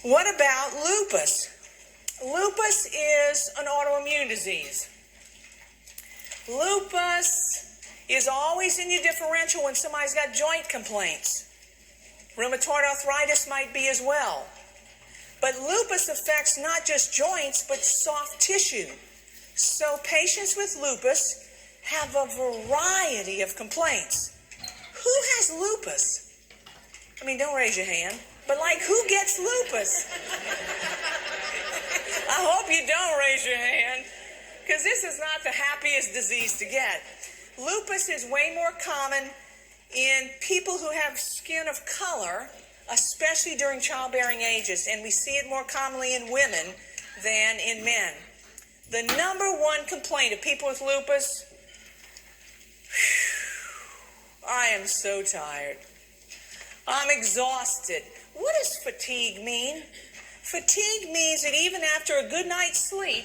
What about lupus? Lupus is an autoimmune disease. Lupus is always in your differential when somebody's got joint complaints. Rheumatoid arthritis might be as well. But lupus affects not just joints, but soft tissue. So patients with lupus have a variety of complaints. Who has lupus? I mean, don't raise your hand, but like, who gets lupus? I hope you don't raise your hand, because this is not the happiest disease to get. Lupus is way more common in people who have skin of color, especially during childbearing ages, and we see it more commonly in women than in men. The number one complaint of people with lupus, I am so tired. I'm exhausted. What does fatigue mean? Fatigue means that even after a good night's sleep,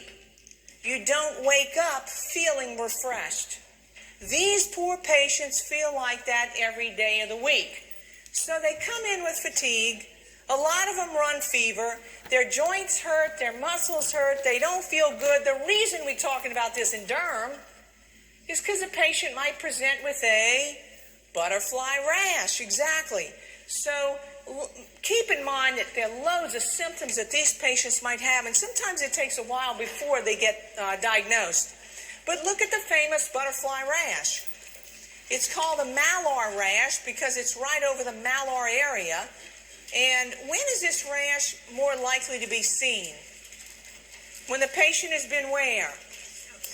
you don't wake up feeling refreshed. These poor patients feel like that every day of the week. So they come in with fatigue. A lot of them run fever. Their joints hurt. Their muscles hurt. They don't feel good. The reason we're talking about this in Derm is because a patient might present with a butterfly rash. Exactly. So keep in mind that there are loads of symptoms that these patients might have, and sometimes it takes a while before they get diagnosed. But look at the famous butterfly rash. It's called a malar rash because it's right over the malar area. And when is this rash more likely to be seen? When the patient has been where?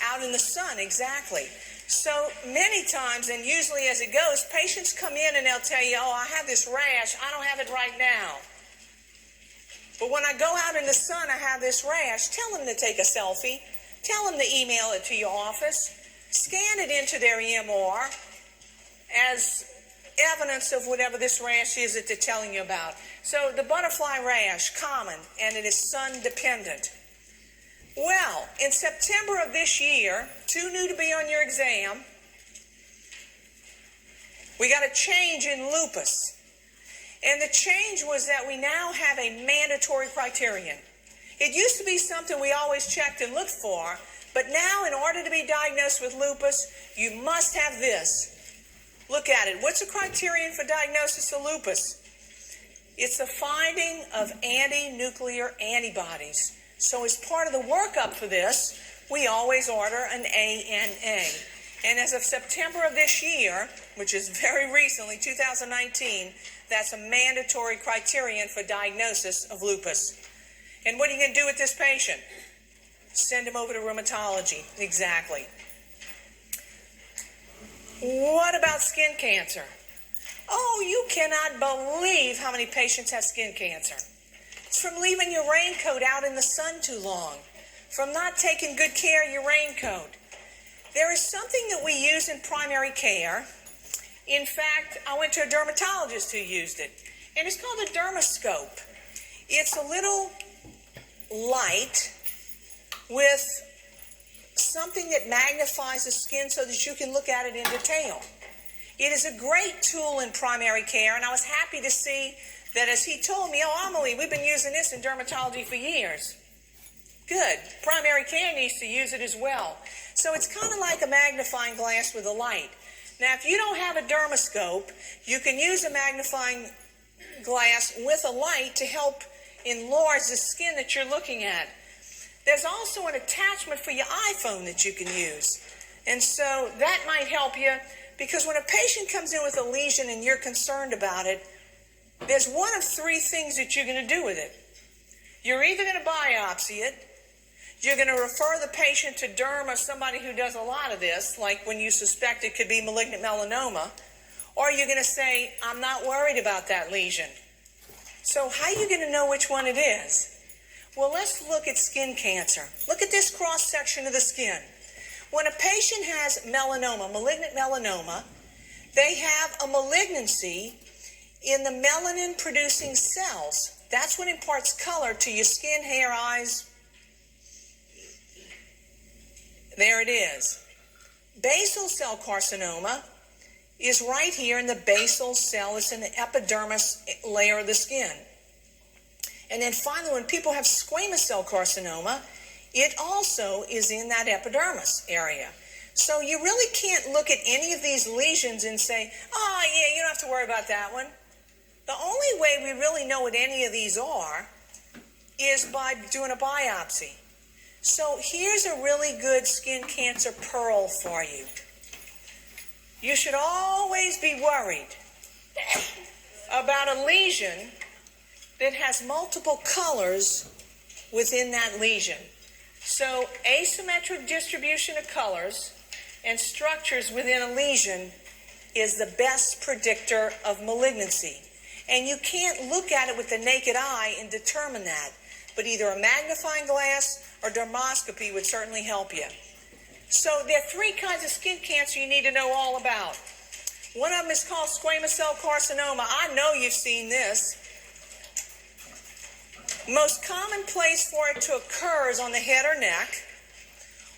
Out in the sun, exactly. So many times, and usually as it goes, patients come in and they'll tell you, oh, I have this rash. I don't have it right now. But when I go out in the sun, I have this rash. Tell them to take a selfie. Tell them to email it to your office. Scan it into their EMR as evidence of whatever this rash is that they're telling you about. So the butterfly rash, common, and it is sun dependent. Well, in September of this year, too new to be on your exam, we got a change in lupus. And the change was that we now have a mandatory criterion. It used to be something we always checked and looked for, but now in order to be diagnosed with lupus, you must have this. Look at it. What's the criterion for diagnosis of lupus? It's the finding of anti-nuclear antibodies. So as part of the workup for this, we always order an ANA. And as of September of this year, which is very recently, 2019, that's a mandatory criterion for diagnosis of lupus. And what are you going to do with this patient? Send him over to rheumatology. Exactly. What about skin cancer? Oh, you cannot believe how many patients have skin cancer. It's from leaving your raincoat out in the sun too long, from not taking good care of your raincoat. There is something that we use in primary care. In fact, I went to a dermatologist who used it, and it's called a dermoscope. It's a little light with something that magnifies the skin so that you can look at it in detail. It is a great tool in primary care, and I was happy to see that as he told me, oh, Amelie, we've been using this in dermatology for years. Good. Primary care needs to use it as well. So it's kind of like a magnifying glass with a light. Now, if you don't have a dermoscope, you can use a magnifying glass with a light to help enlarge the skin that you're looking at. There's also an attachment for your iPhone that you can use. And so that might help you, because when a patient comes in with a lesion and you're concerned about it, there's one of three things that you're going to do with it. You're either going to biopsy it, you're going to refer the patient to Derm or somebody who does a lot of this, like when you suspect it could be malignant melanoma, or you're going to say, I'm not worried about that lesion. So how are you going to know which one it is? Well, let's look at skin cancer. Look at this cross-section of the skin. When a patient has melanoma, malignant melanoma, they have a malignancy in the melanin-producing cells. That's what imparts color to your skin, hair, eyes. There it is. Basal cell carcinoma is right here in the basal cell. It's in the epidermis layer of the skin. And then finally, when people have squamous cell carcinoma, it also is in that epidermis area. So you really can't look at any of these lesions and say, oh yeah, you don't have to worry about that one. The only way we really know what any of these are is by doing a biopsy. So here's a really good skin cancer pearl for you. You should always be worried about a lesion that has multiple colors within that lesion. So asymmetric distribution of colors and structures within a lesion is the best predictor of malignancy. And you can't look at it with the naked eye and determine that, but either a magnifying glass or dermoscopy would certainly help you. So there are three kinds of skin cancer you need to know all about. One of them is called squamous cell carcinoma. I know you've seen this. Most common place for it to occur is on the head or neck,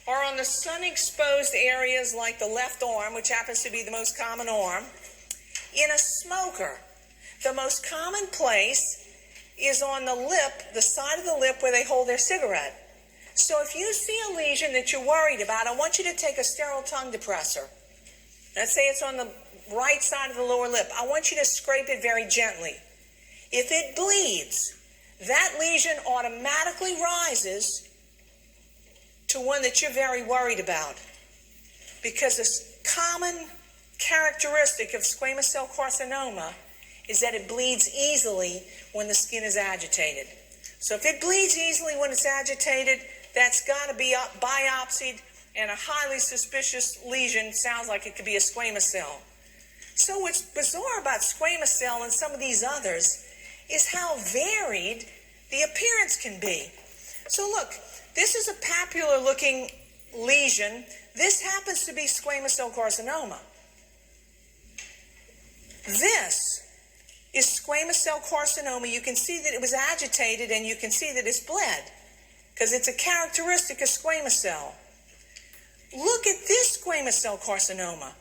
or on the sun-exposed areas like the left arm, which happens to be the most common arm. In a smoker, the most common place is on the lip, the side of the lip where they hold their cigarette. So if you see a lesion that you're worried about, I want you to take a sterile tongue depressor. Let's say it's on the right side of the lower lip. I want you to scrape it very gently. If it bleeds, that lesion automatically rises to one that you're very worried about, because a common characteristic of squamous cell carcinoma is that it bleeds easily when the skin is agitated. So if it bleeds easily when it's agitated, that's got to be biopsied, and a highly suspicious lesion sounds like it could be a squamous cell. So what's bizarre about squamous cell and some of these others is how varied the appearance can be. So look, this is a papular-looking lesion. This happens to be squamous cell carcinoma. This is squamous cell carcinoma. You can see that it was agitated, and you can see that it's bled, because it's a characteristic of squamous cell. Look at this squamous cell carcinoma.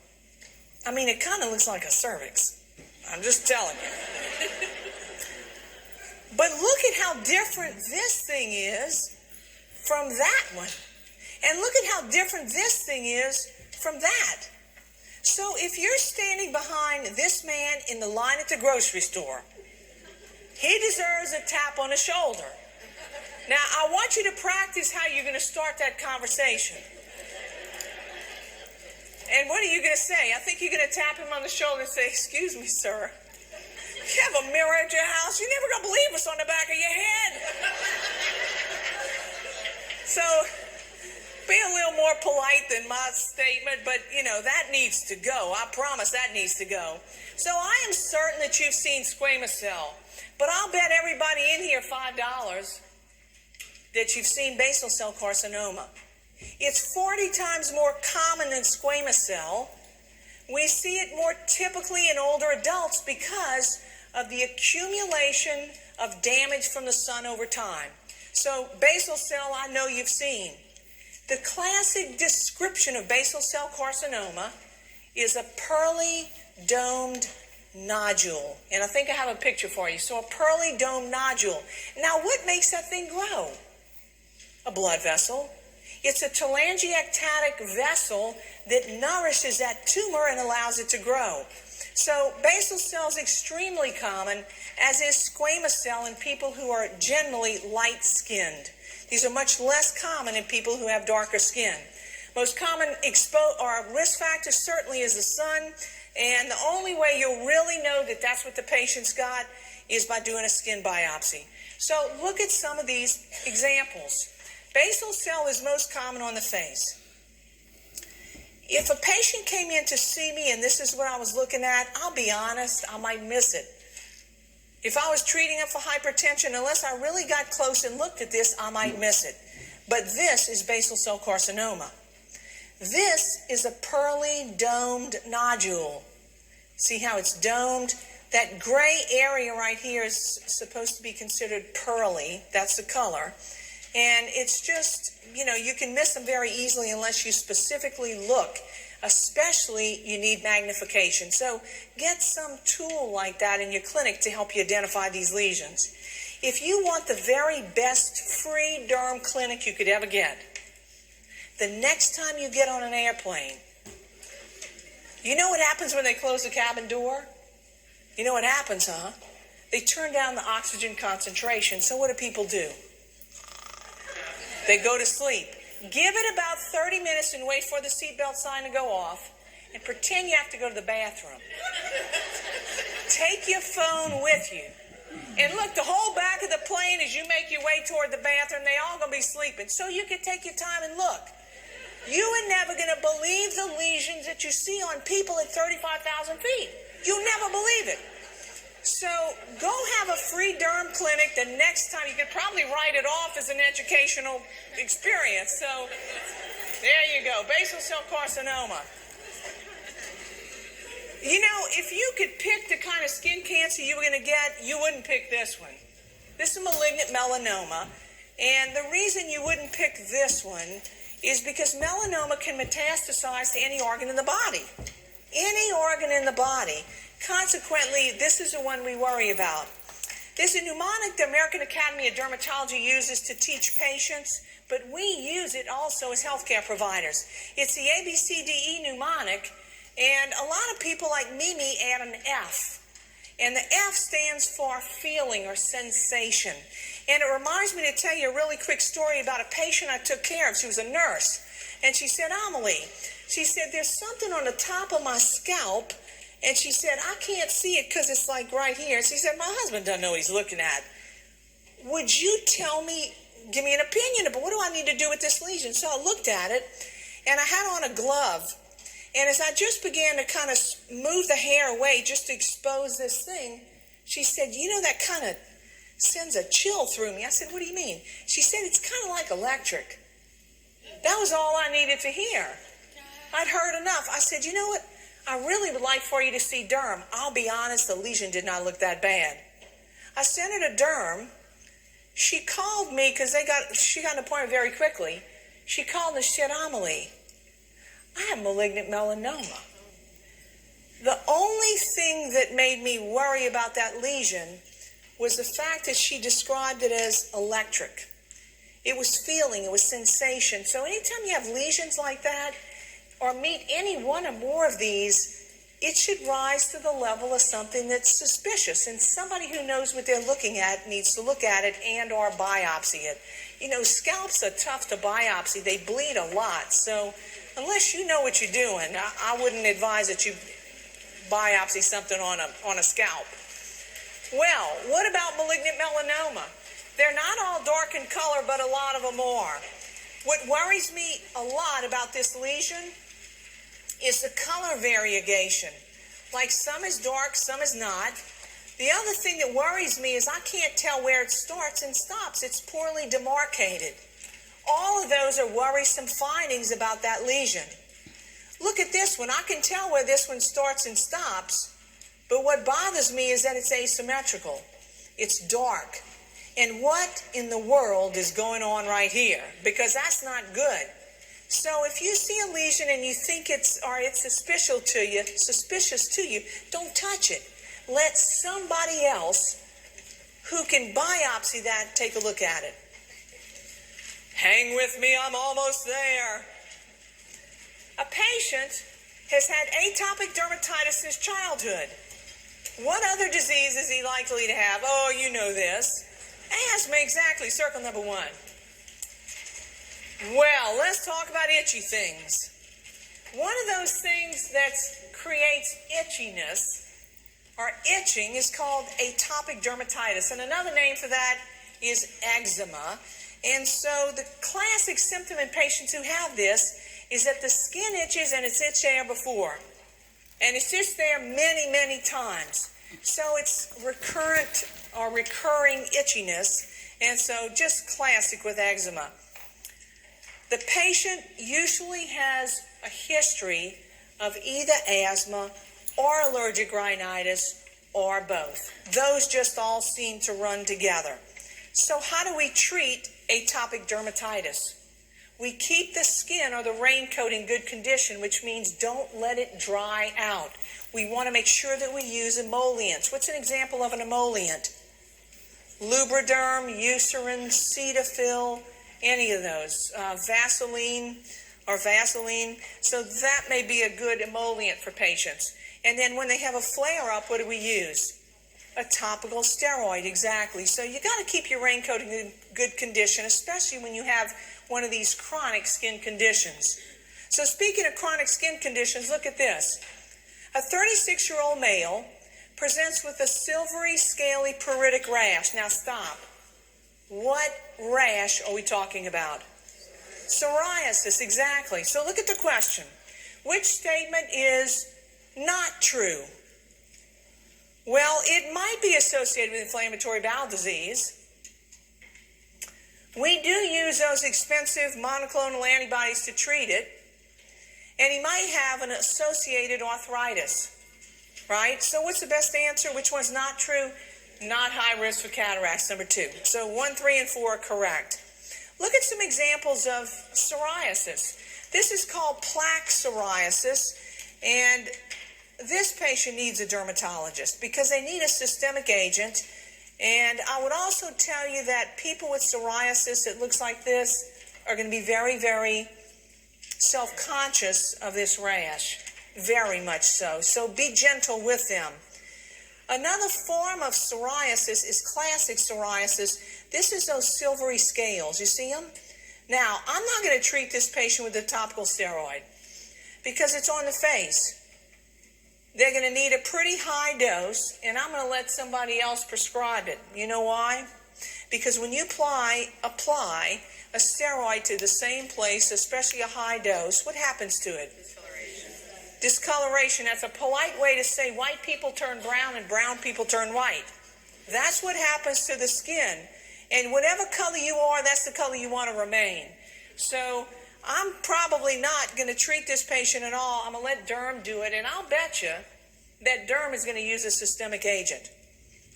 I mean, it kind of looks like a cervix. I'm just telling you. But look at how different this thing is from that one. And look at how different this thing is from that. So if you're standing behind this man in the line at the grocery store, he deserves a tap on the shoulder. Now, I want you to practice how you're going to start that conversation. And what are you going to say? I think you're going to tap him on the shoulder and say, "Excuse me, sir. You have a mirror at your house? You're never going to believe what's on the back of your head." So be a little more polite than my statement, but, that needs to go. I promise that needs to go. So I am certain that you've seen squamous cell, but I'll bet everybody in here $5 that you've seen basal cell carcinoma. It's 40 times more common than squamous cell. We see it more typically in older adults because of the accumulation of damage from the sun over time. So basal cell, I know you've seen. The classic description of basal cell carcinoma is a pearly domed nodule. And I think I have a picture for you. So a pearly domed nodule. Now, what makes that thing grow? A blood vessel. It's a telangiectatic vessel that nourishes that tumor and allows it to grow. So basal cell is extremely common, as is squamous cell in people who are generally light-skinned. These are much less common in people who have darker skin. Most common risk factor certainly is the sun, and the only way you'll really know that that's what the patient's got is by doing a skin biopsy. So look at some of these examples. Basal cell is most common on the face. If a patient came in to see me and this is what I was looking at, I'll be honest, I might miss it. If I was treating him for hypertension, unless I really got close and looked at this, I might miss it. But this is basal cell carcinoma. This is a pearly domed nodule. See how it's domed? That gray area right here is supposed to be considered pearly. That's the color. And it's just, you can miss them very easily unless you specifically look. Especially, you need magnification. So get some tool like that in your clinic to help you identify these lesions. If you want the very best free derm clinic you could ever get, the next time you get on an airplane, you know what happens when they close the cabin door? You know what happens, huh? They turn down the oxygen concentration. So what do people do? They go to sleep. Give it about 30 minutes and wait for the seatbelt sign to go off and pretend you have to go to the bathroom. Take your phone with you. And look, the whole back of the plane, as you make your way toward the bathroom, they all going to be sleeping. So you can take your time and look. You are never going to believe the lesions that you see on people at 35,000 feet. You'll never believe it. So go have a free derm clinic the next time. You could probably write it off as an educational experience. So there you go, basal cell carcinoma. You know, if you could pick the kind of skin cancer you were going to get, you wouldn't pick this one. This is malignant melanoma. And the reason you wouldn't pick this one is because melanoma can metastasize to any organ in the body. Any organ in the body. Consequently, this is the one we worry about. There's a mnemonic the American Academy of Dermatology uses to teach patients, but we use it also as healthcare providers. It's the ABCDE mnemonic, and a lot of people like Mimi add an F. And the F stands for feeling or sensation. And it reminds me to tell you a really quick story about a patient I took care of. She was a nurse. And she said, Amelie, she said, there's something on the top of my scalp. And she said, I can't see it because it's like right here. She said, my husband doesn't know what he's looking at. Would you tell me, give me an opinion about what do I need to do with this lesion? So I looked at it, and I had on a glove. And as I just began to kind of move the hair away just to expose this thing, she said, you know, that kind of sends a chill through me. I said, what do you mean? She said, it's kind of like electric. That was all I needed to hear. I'd heard enough. I said, you know what? I really would like for you to see Derm. I'll be honest, the lesion did not look that bad. I sent her to Derm. She called me because she got an appointment very quickly. She called and she said, Amelie, I have malignant melanoma. The only thing that made me worry about that lesion was the fact that she described it as electric. It was feeling, it was sensation. So anytime you have lesions like that, or meet any one or more of these, it should rise to the level of something that's suspicious. And somebody who knows what they're looking at needs to look at it and or biopsy it. You know, scalps are tough to biopsy. They bleed a lot. So unless you know what you're doing, I wouldn't advise that you biopsy something on a scalp. Well, what about malignant melanoma? They're not all dark in color, but a lot of them are. What worries me a lot about this lesion is the color variegation. Like some is dark, some is not. The other thing that worries me is I can't tell where it starts and stops. It's poorly demarcated. All of those are worrisome findings about that lesion. Look at this one. I can tell where this one starts and stops, but what bothers me is that it's asymmetrical. It's dark. And what in the world is going on right here? Because that's not good. So if you see a lesion and you think it's suspicious to you, don't touch it. Let somebody else who can biopsy that take a look at it. Hang with me, I'm almost there. A patient has had atopic dermatitis since childhood. What other disease is he likely to have? Oh, you know this. Asthma, exactly, circle number 1. Well, let's talk about itchy things. One of those things that creates itchiness or itching is called atopic dermatitis, and another name for that is eczema. And so the classic symptom in patients who have this is that the skin itches and it's itched there before. And it's just there many, many times. So it's recurrent or recurring itchiness, and so just classic with eczema. The patient usually has a history of either asthma or allergic rhinitis or both. Those just all seem to run together. So how do we treat atopic dermatitis? We keep the skin or the raincoat in good condition, which means don't let it dry out. We want to make sure that we use emollients. What's an example of an emollient? Lubriderm, Eucerin, Cetaphil, any of those. Vaseline. So that may be a good emollient for patients. And then when they have a flare-up, what do we use? A topical steroid, exactly. So you got to keep your raincoat in good condition, especially when you have one of these chronic skin conditions. So speaking of chronic skin conditions, look at this. A 36-year-old male presents with a silvery, scaly, pruritic rash. Now stop. What rash are we talking about? Psoriasis, exactly. So look at the question. Which statement is not true? Well, it might be associated with inflammatory bowel disease. We do use those expensive monoclonal antibodies to treat it. And he might have an associated arthritis, right? So what's the best answer? Which one's not true? Not high risk for cataracts, number 2. So 1, 3, and 4 are correct. Look at some examples of psoriasis. This is called plaque psoriasis, and this patient needs a dermatologist because they need a systemic agent. And I would also tell you that people with psoriasis that looks like this are going to be very, very self-conscious of this rash, very much so. So be gentle with them. Another form of psoriasis is classic psoriasis. This is those silvery scales. You see them? Now, I'm not going to treat this patient with a topical steroid because it's on the face. They're going to need a pretty high dose, and I'm going to let somebody else prescribe it. You know why? Because when you apply a steroid to the same place, especially a high dose, what happens to it? Discoloration. That's a polite way to say white people turn brown and brown people turn white. That's what happens to the skin. And whatever color you are, that's the color you want to remain. So I'm probably not going to treat this patient at all. I'm going to let Derm do it. And I'll bet you that Derm is going to use a systemic agent.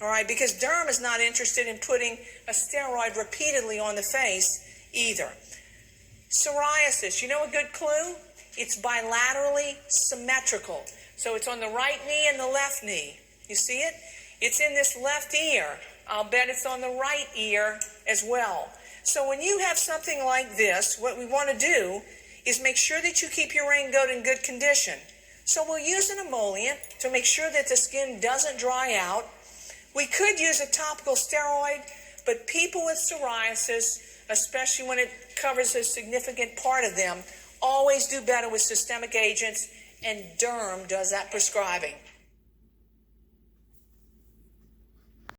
All right, because Derm is not interested in putting a steroid repeatedly on the face either. Psoriasis, you know a good clue? It's bilaterally symmetrical. So it's on the right knee and the left knee. You see it? It's in this left ear. I'll bet it's on the right ear as well. So when you have something like this, what we want to do is make sure that you keep your raincoat in good condition. So we'll use an emollient to make sure that the skin doesn't dry out. We could use a topical steroid, but people with psoriasis, especially when it covers a significant part of them, always do better with systemic agents, and Derm does that prescribing.